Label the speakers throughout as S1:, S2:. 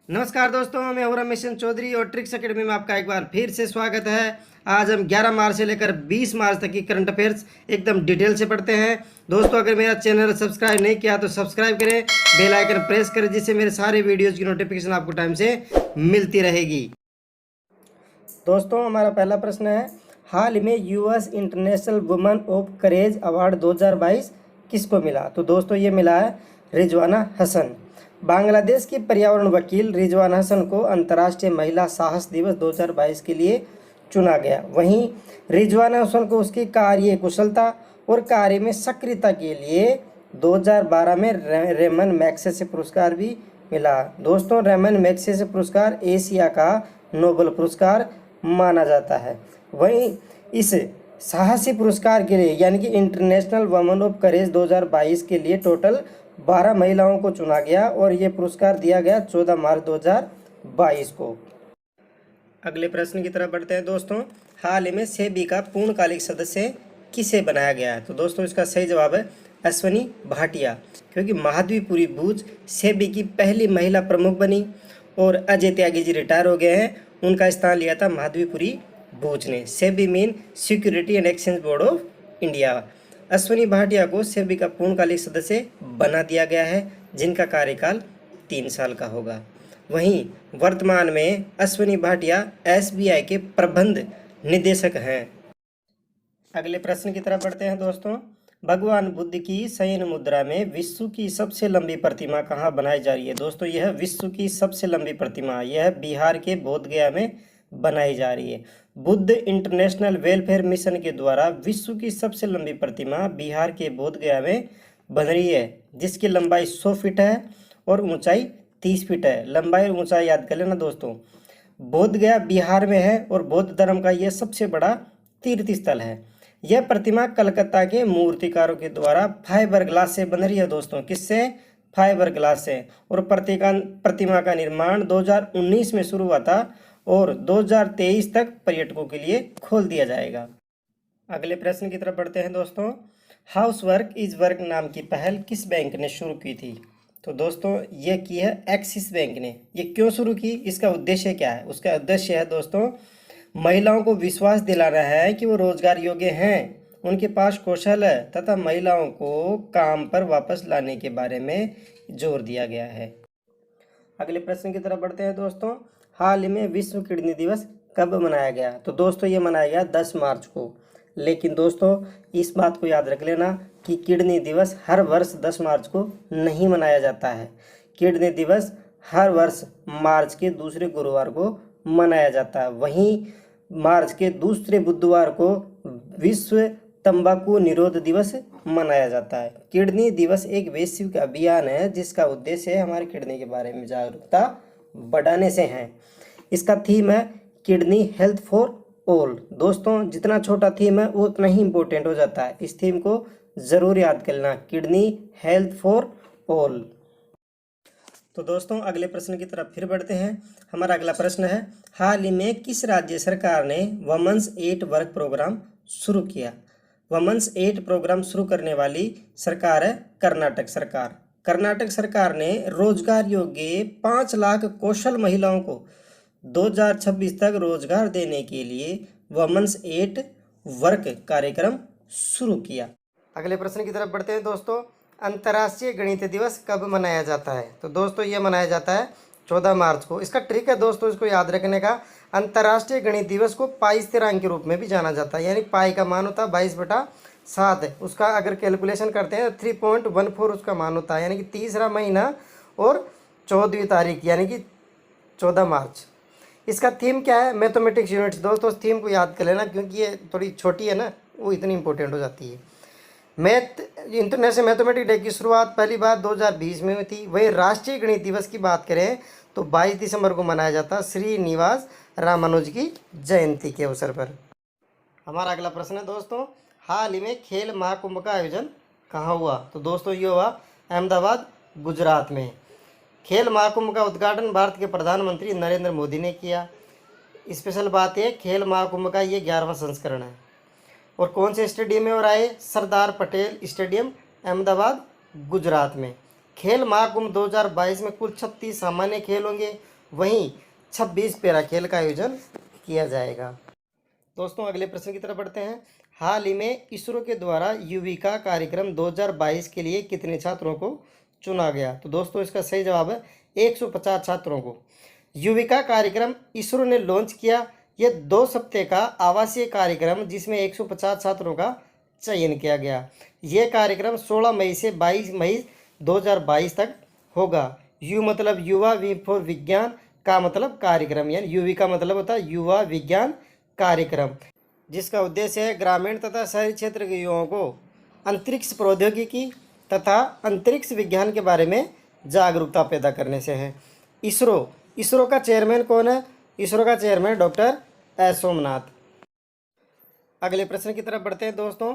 S1: नमस्कार दोस्तों, मैं हूं रमेश चंद्र चौधरी और ट्रिक्स एकेडमी में आपका एक बार फिर से स्वागत है। आज हम 11 मार्च से लेकर 20 मार्च तक की करंट अफेयर्स एकदम डिटेल से पढ़ते हैं। दोस्तों, अगर मेरा चैनल सब्सक्राइब नहीं किया तो सब्सक्राइब करें, बेल आइकन प्रेस करें, जिससे मेरे सारे वीडियोज़ की नोटिफिकेशन आपको टाइम से मिलती रहेगी। दोस्तों, हमारा पहला प्रश्न है, हाल में US international women of courage award 2022 किसको मिला? तो दोस्तों, ये मिला है रिजवाना हसन। बांग्लादेश की पर्यावरण वकील रिजवाना हसन को अंतर्राष्ट्रीय महिला साहस दिवस 2022 के लिए चुना गया। वहीं रिजवाना हसन को उसकी कार्य कुशलता और कार्य में सक्रियता के लिए 2012 में रेमन मैग्सेसे पुरस्कार भी मिला। दोस्तों, रेमन मैग्सेसे पुरस्कार एशिया का नोबेल पुरस्कार माना जाता है। वहीं इस साहसी पुरस्कार के लिए यानी कि इंटरनेशनल वुमेन ऑफ करेज 2022 के लिए टोटल 12 महिलाओं को चुना गया और ये पुरस्कार दिया गया 14 मार्च 2022 को। अगले प्रश्न की तरफ बढ़ते हैं दोस्तों, हाल ही में सेबी का पूर्णकालिक सदस्य किसे बनाया गया है? तो दोस्तों, इसका सही जवाब है अश्वनी भाटिया, क्योंकि माधवीपुरी बूच सेबी की पहली महिला प्रमुख बनी और अजय त्यागी जी रिटायर हो गए हैं, उनका स्थान लिया था माधवीपुरी बूच ने। SEBI mean security and exchange board of India. Ashwani Bhatia को सेबी का पूर्णकालिक सदस्य बना दिया गया है, जिनका कार्यकाल 3 साल का होगा। वहीं वर्तमान में अश्वनी भाटिया एसबीआई के प्रबंध निदेशक हैं। अगले प्रश्न की तरफ बढ़ते हैं दोस्तों, भगवान बुद्ध की शयन मुद्रा में विश्व की सबसे लंबी प्रतिमा कहाँ बनाई जा रही है? दोस्तों, यह विश्व की सबसे लंबी प्रतिमा यह बिहार के बोधगया में बनाई जा रही है। बुद्ध इंटरनेशनल वेलफेयर मिशन के द्वारा विश्व की सबसे लंबी प्रतिमा बिहार के बोधगया में बन रही है, जिसकी लंबाई 100 फीट है और ऊंचाई 30 फीट है। लंबाई और ऊंचाई याद कर लेना दोस्तों। बोधगया बिहार में है और बौद्ध धर्म का यह सबसे बड़ा तीर्थ स्थल है। यह प्रतिमा कलकत्ता के मूर्तिकारों के द्वारा फाइबर ग्लास से बन रही है दोस्तों। किससे? फाइबर ग्लास से। और प्रतिमा का निर्माण 2019 में शुरू हुआ था और 2023 तक पर्यटकों के लिए खोल दिया जाएगा। अगले प्रश्न की तरफ बढ़ते हैं दोस्तों, हाउस वर्क इज वर्क नाम की पहल किस बैंक ने शुरू की थी? तो दोस्तों, ये की है एक्सिस बैंक ने। ये क्यों शुरू की, इसका उद्देश्य क्या है? उसका उद्देश्य है दोस्तों, महिलाओं को विश्वास दिलाना है कि वो रोजगार योग्य हैं, उनके पास कौशल है तथा महिलाओं को काम पर वापस लाने के बारे में जोर दिया गया है। अगले प्रश्न की तरफ बढ़ते हैं दोस्तों, हाल ही में विश्व किडनी दिवस कब मनाया गया? तो दोस्तों, ये मनाया गया 10 मार्च को। लेकिन दोस्तों, इस बात को याद रख लेना कि किडनी दिवस हर वर्ष 10 मार्च को नहीं मनाया जाता है। किडनी दिवस हर वर्ष मार्च के दूसरे गुरुवार को मनाया जाता है। वहीं मार्च के दूसरे बुधवार को विश्व तंबाकू निरोध दिवस मनाया जाता है। किडनी दिवस एक वैश्विक अभियान है जिसका उद्देश्य हमारी किडनी के बारे में जागरूकता बढ़ाने से है। इसका थीम है किडनी हेल्थ फॉर ऑल। दोस्तों, जितना छोटा थीम है वो उतना ही इम्पोर्टेंट हो जाता है। इस थीम को जरूर याद कर लेना, किडनी हेल्थ फॉर ऑल। तो दोस्तों, अगले प्रश्न की तरफ फिर बढ़ते हैं। हमारा अगला प्रश्न है, हाल ही में किस राज्य सरकार ने वुमेन्स 8 वर्क प्रोग्राम शुरू किया? वुमेन्स 8 प्रोग्राम शुरू करने वाली सरकार है कर्नाटक सरकार। कर्नाटक सरकार ने रोजगार योग्य 5 लाख कौशल महिलाओं को 2026 तक रोजगार देने के लिए वुमेन्स 8 वर्क कार्यक्रम शुरू किया। अगले प्रश्न की तरफ बढ़ते हैं दोस्तों, अंतर्राष्ट्रीय गणित दिवस कब मनाया जाता है? तो दोस्तों, ये मनाया जाता है 14 मार्च को। इसका ट्रिक है दोस्तों इसको याद रखने का, अंतर्राष्ट्रीय गणित दिवस को पाई स्थिरांक के रूप में भी जाना जाता है। यानी पाई का मान होता है 22/7 है, उसका अगर कैलकुलेशन करते हैं 3.14 उसका मान होता है, यानी कि तीसरा महीना और 14वीं तारीख यानी कि 14 मार्च। इसका थीम क्या है? Mathematics units. दोस्तों, उस थीम को याद कर लेना क्योंकि ये थोड़ी छोटी है ना, वो इतनी इंपॉर्टेंट हो जाती है। इंटरनेशनल मैथमेटिक्स डे की शुरुआत पहली बार 2020 में हुई थी। वही राष्ट्रीय गणित दिवस की बात करें तो 22 दिसंबर को मनाया जाता है श्रीनिवास रामानुज की जयंती के अवसर पर। हमारा अगला प्रश्न है दोस्तों, हाल ही में खेल महाकुंभ का आयोजन कहाँ हुआ? तो दोस्तों, ये हुआ अहमदाबाद गुजरात में। खेल महाकुंभ का उद्घाटन भारत के प्रधानमंत्री नरेंद्र मोदी ने किया। स्पेशल बात है, खेल महाकुंभ का ये 11वां संस्करण है। और कौन से स्टेडियम में हो रहा है? सरदार पटेल स्टेडियम अहमदाबाद गुजरात में। खेल महाकुंभ 2022 में कुल 36 सामान्य खेल होंगे वहीं 26 पैरा खेल का आयोजन किया जाएगा। दोस्तों अगले प्रश्न की तरफ बढ़ते हैं। हाल ही में इसरो के द्वारा युविका कार्यक्रम 2022 के लिए कितने छात्रों को चुना गया? तो दोस्तों इसका सही जवाब है 150 छात्रों को। युविका कार्यक्रम इसरो ने लॉन्च किया। यह 2 सप्ताह का आवासीय कार्यक्रम जिसमें 150 छात्रों का चयन किया गया। यह कार्यक्रम 16 मई से 22 मई 2022 तक होगा। यू मतलब युवा, वी फॉर विज्ञान, का मतलब कार्यक्रम, यानी युवी का मतलब होता है युवा विज्ञान कार्यक्रम, जिसका उद्देश्य है ग्रामीण तथा शहरी क्षेत्र के युवाओं को अंतरिक्ष प्रौद्योगिकी तथा अंतरिक्ष विज्ञान के बारे में जागरूकता पैदा करने से है। इसरो का चेयरमैन कौन है? इसरो का चेयरमैन डॉक्टर एस सोमनाथ। अगले प्रश्न की तरफ बढ़ते हैं दोस्तों।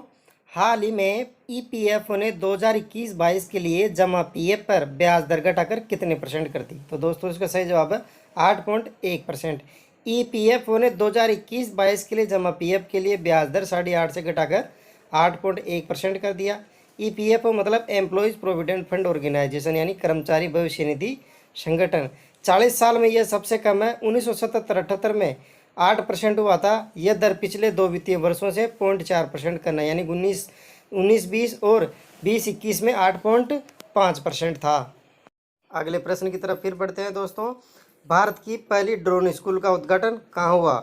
S1: हाल ही में ईपीएफओ ने 2021-22 के लिए जमा पीएफ पर ब्याज दर घटाकर कितने % कर दी? तो दोस्तों इसका सही जवाब है 8.1%। ईपीएफओ ने 2021-22 के लिए जमा पीएफ के लिए ब्याज दर 8.5 से घटाकर 8.1% कर दिया। ईपीएफओ मतलब एम्प्लॉयज़ प्रोविडेंट फंड ऑर्गेनाइजेशन, यानी कर्मचारी भविष्य निधि संगठन। 40 साल में यह सबसे कम है। 1977-78 में 8% हुआ था। यह दर पिछले 2 वित्तीय वर्षों से 0.4% करना, यानी 19-20 और 20-21 में 8.5% था। अगले प्रश्न की तरफ फिर बढ़ते हैं दोस्तों। भारत की पहली ड्रोन स्कूल का उद्घाटन कहाँ हुआ?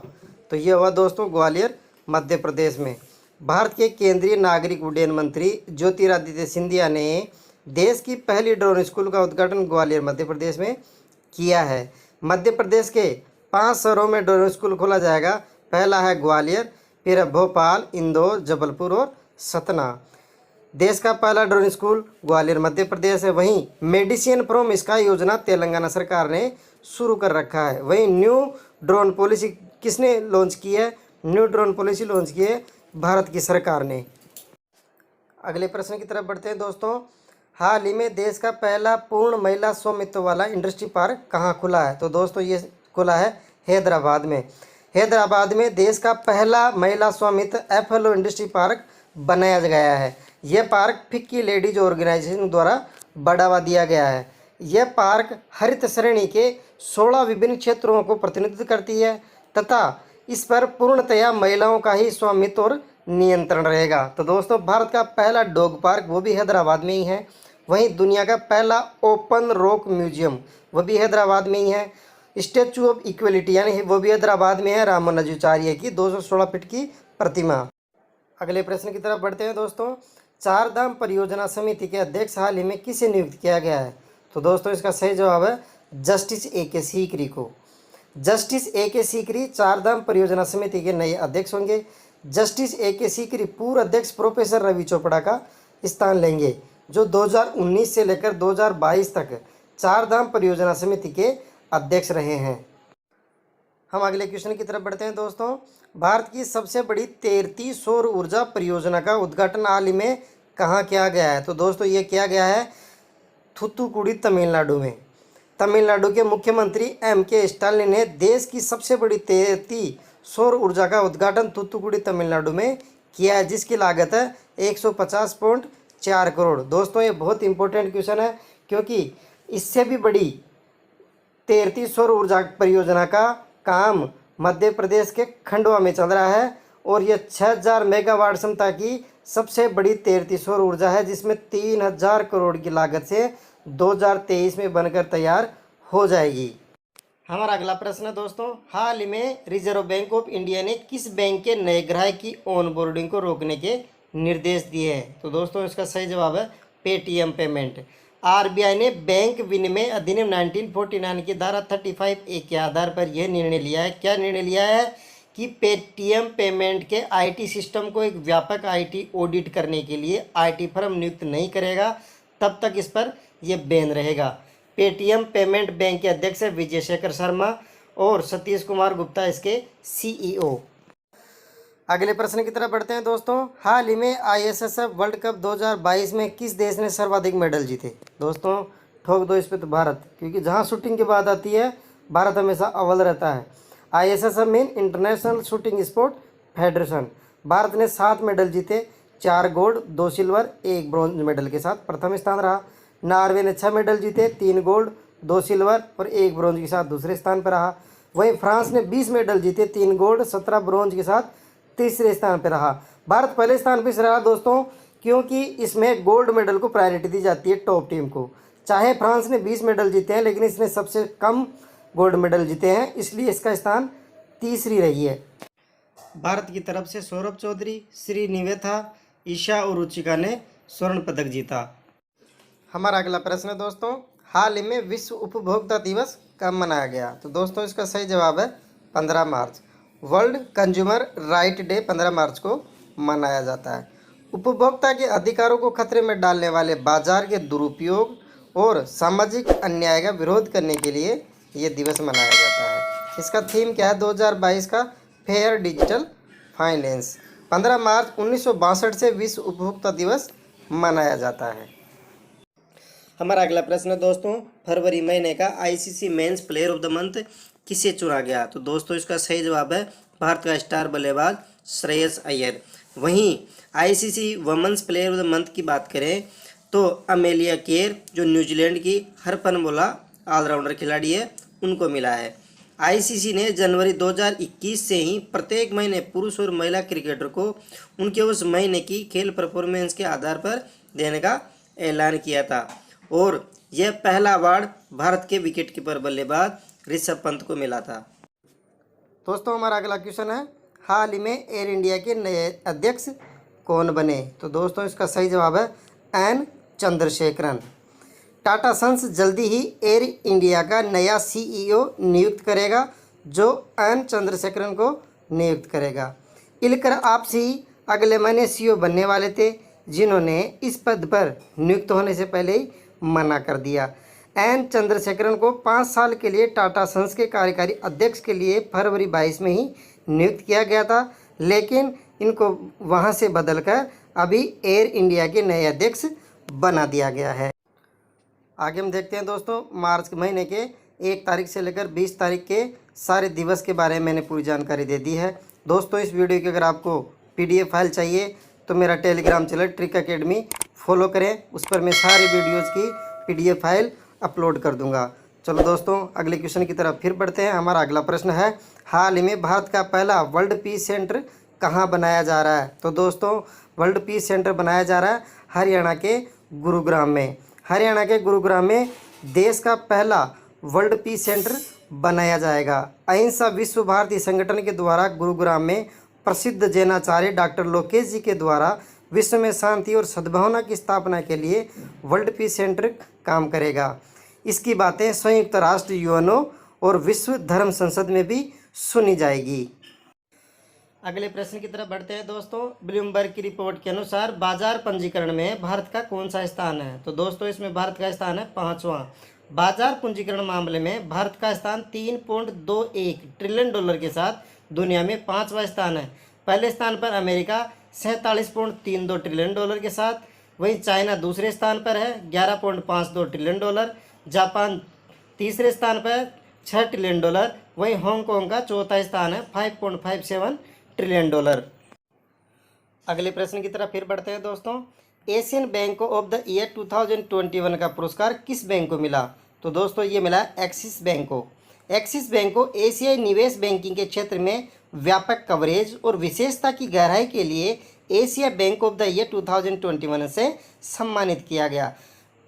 S1: तो यह हुआ दोस्तों ग्वालियर, मध्य प्रदेश में। भारत के केंद्रीय नागरिक उड्डयन मंत्री ज्योतिरादित्य सिंधिया ने देश की पहली ड्रोन स्कूल का उद्घाटन ग्वालियर, मध्य प्रदेश में किया है। मध्य प्रदेश के 5 शहरों में ड्रोन स्कूल खोला जाएगा। पहला है ग्वालियर, फिर है भोपाल, इंदौर, जबलपुर और सतना। देश का पहला ड्रोन स्कूल ग्वालियर, मध्य प्रदेश है। वहीं मेडिसिन फ्रॉम स्काई योजना तेलंगाना सरकार ने शुरू कर रखा है। वहीं न्यू ड्रोन पॉलिसी किसने लॉन्च की है? न्यू ड्रोन पॉलिसी लॉन्च की है भारत की सरकार ने। अगले प्रश्न की तरफ बढ़ते हैं दोस्तों। हाल ही में देश का पहला पूर्ण महिला स्वामित्व वाला इंडस्ट्री पार्क कहाँ खुला है? तो दोस्तों ये खुला है हैदराबाद में। हैदराबाद में देश का पहला महिला स्वामित्व एफएलओ इंडस्ट्री पार्क बनाया गया है। यह पार्क फिक्की लेडीज ऑर्गेनाइजेशन द्वारा बढ़ावा दिया गया है। यह पार्क हरित श्रेणी के 16 विभिन्न क्षेत्रों को प्रतिनिधित्व करती है तथा इस पर पूर्णतया महिलाओं का ही स्वामित्व और नियंत्रण रहेगा। तो दोस्तों भारत का पहला डॉग पार्क वो भी हैदराबाद में ही है। वहीं दुनिया का पहला ओपन रॉक म्यूजियम वो भी हैदराबाद में ही है। स्टैचू ऑफ इक्वलिटी यानी वो भी हैदराबाद में है, रामानुजाचार्य की 216 फीट की प्रतिमा। अगले प्रश्न की तरफ बढ़ते हैं दोस्तों। 4 धाम परियोजना समिति के अध्यक्ष हाल ही में किसे नियुक्त किया गया है? तो दोस्तों इसका सही जवाब है जस्टिस ए.के. सीकरी को। Justice A K. सीकरी 4 धाम परियोजना समिति के नए अध्यक्ष होंगे। Justice A K. सीकरी पूर्व अध्यक्ष प्रोफेसर रवि चोपड़ा का स्थान लेंगे, जो 2019 से लेकर 2022 तक 4 धाम परियोजना समिति के अध्यक्ष रहे हैं। हम अगले क्वेश्चन की तरफ बढ़ते हैं दोस्तों। भारत की सबसे बड़ी तैरती सौर ऊर्जा परियोजना का उद्घाटन हाल ही में कहाँ किया गया है? तो दोस्तों ये किया गया है थूथुकुडी, तमिलनाडु में। तमिलनाडु के मुख्यमंत्री M.K. स्टालिन ने देश की सबसे बड़ी तैरती सौर ऊर्जा का उद्घाटन थूथुकुडी, तमिलनाडु में किया है, जिसकी लागत है 150.4 करोड़। दोस्तों ये बहुत इंपॉर्टेंट क्वेश्चन है, क्योंकि इससे भी बड़ी तैरती सौर ऊर्जा परियोजना का काम मध्य प्रदेश के खंडवा में चल रहा है और यह 6000 मेगावाट क्षमता की सबसे बड़ी तैरती सौर ऊर्जा है, जिसमें 3000 करोड़ की लागत से 2023 में बनकर तैयार हो जाएगी। हमारा अगला प्रश्न है दोस्तों। हाल ही में रिजर्व बैंक ऑफ इंडिया ने किस बैंक के नए ग्राहक की ऑनबोर्डिंग को रोकने के निर्देश दिए हैं? तो दोस्तों इसका सही जवाब है पेटीएम पेमेंट। आरबीआई ने बैंक विनिमय अधिनियम 1949 की धारा 35A के आधार पर यह निर्णय लिया है। क्या निर्णय लिया है? कि पेटीएम पेमेंट के आईटी सिस्टम को एक व्यापक आईटी ऑडिट करने के लिए आईटी फर्म नियुक्त नहीं करेगा, तब तक इस पर यह बैन रहेगा। पेटीएम पेमेंट बैंक के अध्यक्ष है विजय शेखर शर्मा और सतीश कुमार गुप्ता इसके CEO। अगले प्रश्न की तरफ बढ़ते हैं दोस्तों। हाल ही में ISSF वर्ल्ड कप 2022 में किस देश ने सर्वाधिक मेडल जीते? दोस्तों ठोक दो इस पे तो भारत, क्योंकि जहां शूटिंग की बात आती है भारत हमेशा अव्वल रहता है। ISSF mean international shooting sport federation. Bharat ने 7 मेडल जीते, 4 गोल्ड, 2 सिल्वर, 1 ब्रॉन्ज मेडल के साथ प्रथम स्थान रहा। नॉर्वे ने 6 मेडल जीते, 3 गोल्ड, 2 सिल्वर और 1 ब्रॉन्ज के साथ दूसरे स्थान पर रहा। वहीं फ्रांस ने 20 मेडल जीते, 3 गोल्ड 17 ब्रॉन्ज के साथ तीसरे स्थान पर रहा। भारत पहले स्थान पर रहा दोस्तों, क्योंकि इसमें गोल्ड मेडल को प्रायोरिटी दी जाती है टॉप टीम को। चाहे फ्रांस ने 20 मेडल जीते हैं, लेकिन इसने सबसे कम गोल्ड मेडल जीते हैं, इसलिए इसका स्थान तीसरी रही है। भारत की तरफ से सौरभ चौधरी, श्री निवेथा, ईशा और रुचिका ने स्वर्ण पदक जीता। हमारा अगला प्रश्न है दोस्तों, हाल ही में विश्व उपभोक्ता दिवस कब मनाया गया? तो दोस्तों इसका सही जवाब है 15 मार्च। वर्ल्ड कंज्यूमर राइट डे 15 मार्च को मनाया जाता है। उपभोक्ता के अधिकारों को खतरे में डालने वाले बाजार के दुरुपयोग और सामाजिक अन्याय का विरोध करने के लिए ये दिवस मनाया जाता है। इसका थीम क्या है 2022 का? Fair digital finance. 15 मार्च 1962 से विश्व उपभोक्ता दिवस मनाया जाता है। हमारा अगला प्रश्न है दोस्तों, फरवरी महीने का ICC men's player of the month किसे चुना गया? तो दोस्तों इसका सही जवाब है भारत का स्टार बल्लेबाज श्रेयस अय्यर। वहीं ICC women's player of the month की बात करें तो अमेलिया केर, जो न्यूजीलैंड की हरफनमौला ऑलराउंडर खिलाड़ी है, उनको मिला है। आईसीसी ने जनवरी 2021 से ही प्रत्येक महीने पुरुष और महिला क्रिकेटर को उनके उस महीने की खेल परफॉर्मेंस के आधार पर देने का ऐलान किया था और यह पहला अवार्ड भारत के विकेटकीपर बल्लेबाज ऋषभ पंत को मिला था। दोस्तों हमारा अगला क्वेश्चन है, हाल ही में एयर इंडिया के नए अध्यक्ष कौन बने? तो दोस्तों इसका सही जवाब है एन चंद्रशेखरन। टाटा सन्स जल्दी ही एयर इंडिया का नया सीईओ नियुक्त करेगा, जो एन चंद्रशेखरन को नियुक्त करेगा। इलकर आपसी अगले महीने सीईओ बनने वाले थे, जिन्होंने इस पद पर नियुक्त होने से पहले ही मना कर दिया। एन चंद्रशेखरन को 5 साल के लिए टाटा सन्स के कार्यकारी अध्यक्ष के लिए फरवरी 22 में ही नियुक्त किया गया था, लेकिन इनको वहां से बदलकर अभी एयर इंडिया के नए अध्यक्ष बना दिया गया है। आगे हम देखते हैं दोस्तों, मार्च के महीने के 1 तारीख से लेकर 20 तारीख के सारे दिवस के बारे में मैंने पूरी जानकारी दे दी है। दोस्तों इस वीडियो की अगर आपको PDF फाइल चाहिए तो मेरा Telegram channel trick academy follow करें, उस पर मैं सारी वीडियोज़ की PDF फाइल अपलोड कर दूंगा। चलो दोस्तों अगले क्वेश्चन की तरफ फिर बढ़ते हैं। हमारा अगला प्रश्न है, हाल ही में भारत का पहला वर्ल्ड पीस सेंटर कहाँ बनाया जा रहा है? तो दोस्तों वर्ल्ड पीस सेंटर बनाया जा रहा है हरियाणा के गुरुग्राम में। हरियाणा के गुरुग्राम में देश का पहला वर्ल्ड पीस सेंटर बनाया जाएगा। अहिंसा विश्व भारती संगठन के द्वारा गुरुग्राम में प्रसिद्ध जैनाचार्य डॉक्टर लोकेश जी के द्वारा विश्व में शांति और सद्भावना की स्थापना के लिए वर्ल्ड पीस सेंटर काम करेगा। इसकी बातें संयुक्त राष्ट्र यूएनओ और विश्व धर्म संसद में भी सुनी जाएगी। अगले प्रश्न की तरफ बढ़ते हैं दोस्तों। ब्लूमबर्ग की रिपोर्ट के अनुसार बाजार पंजीकरण में भारत का कौन सा स्थान है? तो दोस्तों इसमें भारत का स्थान है 5वां। बाजार पूंजीकरण मामले में भारत का स्थान $3.21 ट्रिलियन के साथ दुनिया में 5वां स्थान है। पहले स्थान पर अमेरिका $47.32 ट्रिलियन के साथ, वहीं चाइना दूसरे स्थान पर है $11.52 ट्रिलियन, जापान तीसरे स्थान पर $6 ट्रिलियन, वहीं हांगकांग का चौथा स्थान है $5.57 ट्रिलियन। अगले प्रश्न की तरफ फिर बढ़ते हैं दोस्तों। Asian bank of the year 2021 का पुरस्कार किस बैंक को मिला? तो दोस्तों ये मिला एक्सिस बैंक को। एक्सिस बैंक को एशियाई निवेश बैंकिंग के क्षेत्र में व्यापक कवरेज और विशेषता की गहराई के लिए Asia bank of the year 2021 से सम्मानित किया गया।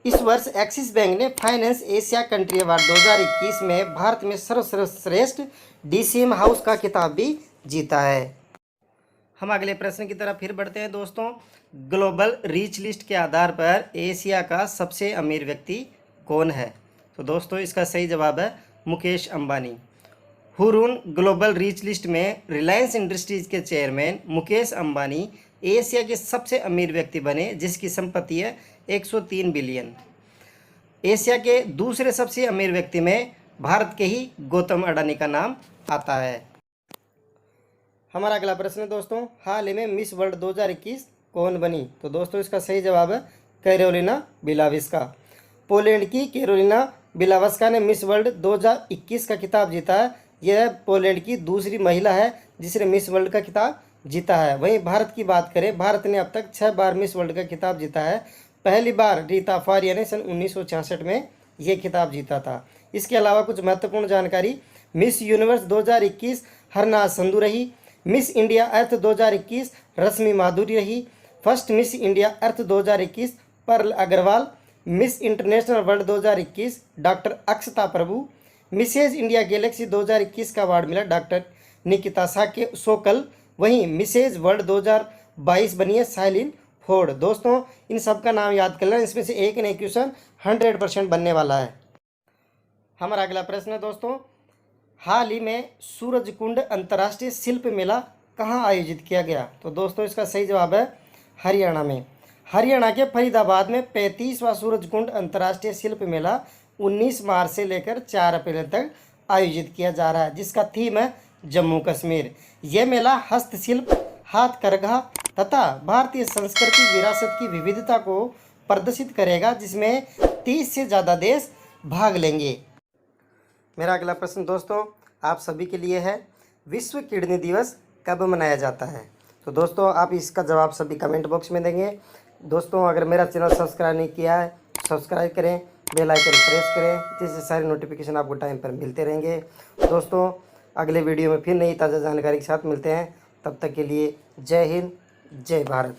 S1: इस वर्ष एक्सिस बैंक ने फाइनेंस एशिया कंट्री अवार्ड 2021 में भारत में सर्वश्रेष्ठ DCM हाउस का खिताब भी जीता है। हम अगले प्रश्न की तरफ फिर बढ़ते हैं दोस्तों। ग्लोबल रीच लिस्ट के आधार पर एशिया का सबसे अमीर व्यक्ति कौन है? तो दोस्तों इसका सही जवाब है Mukesh Ambani. Hurun global reach list में रिलायंस इंडस्ट्रीज के चेयरमैन मुकेश अंबानी एशिया के सबसे अमीर व्यक्ति बने, जिसकी संपत्ति है 103 बिलियन। एशिया के दूसरे सबसे अमीर व्यक्ति में भारत के ही गौतम अडानी का नाम आता है। हमारा अगला प्रश्न है दोस्तों, हाल ही में मिस वर्ल्ड 2021 कौन बनी? तो दोस्तों इसका सही जवाब है कैरोलिना बिलाविस्का। पोलैंड की कैरोलिना बिलावस्का ने मिस वर्ल्ड 2021 का खिताब जीता है। यह पोलैंड की दूसरी महिला है जिसने मिस वर्ल्ड का खिताब जीता है। वहीं भारत की बात करें, भारत ने अब तक 6 बार मिस वर्ल्ड का खिताब जीता है। पहली बार रीता फारिया ने सन 1966 में ये खिताब जीता था। इसके अलावा कुछ महत्वपूर्ण जानकारी, मिस यूनिवर्स 2021 हरनाज संधू रही। Miss India Earth 2021 Rashmi Madhuri रही। First Miss India Earth 2021 Pearl Agarwal. Miss International World 2021 doctor Akshata Prabhu. Mrs India Galaxy 2021 का अवार्ड मिला डॉक्टर निकिता सोकल। वहीं मिसेज वर्ल्ड 2022 बनी है साइलिन फोर्ड। दोस्तों इन सब का नाम याद कर लेना, इसमें से एक न एक क्वेश्चन 100% बनने वाला है। हमारा अगला प्रश्न है दोस्तों, हाल ही में सूरजकुंड अंतर्राष्ट्रीय शिल्प मेला कहाँ आयोजित किया गया? तो दोस्तों इसका सही जवाब है हरियाणा में। हरियाणा के फरीदाबाद में 35वां सूरजकुंड अंतर्राष्ट्रीय शिल्प मेला 19 मार्च से लेकर 4 अप्रैल तक आयोजित किया जा रहा है, जिसका थीम है जम्मू कश्मीर। यह मेला हस्तशिल्प, हाथ करघा तथा भारतीय संस्कृति विरासत की विविधता को प्रदर्शित करेगा, जिसमें 30 से ज़्यादा देश भाग लेंगे। मेरा अगला प्रश्न दोस्तों आप सभी के लिए है, विश्व किडनी दिवस कब मनाया जाता है? तो दोस्तों आप इसका जवाब सभी कमेंट बॉक्स में देंगे। दोस्तों अगर मेरा चैनल सब्सक्राइब नहीं किया है सब्सक्राइब करें, बेल आइकन प्रेस करें, जिससे सारे नोटिफिकेशन आपको टाइम पर मिलते रहेंगे। दोस्तों अगले वीडियो में फिर नई ताज़ा जानकारी के साथ मिलते हैं, तब तक के लिए जय हिंद जय भारत।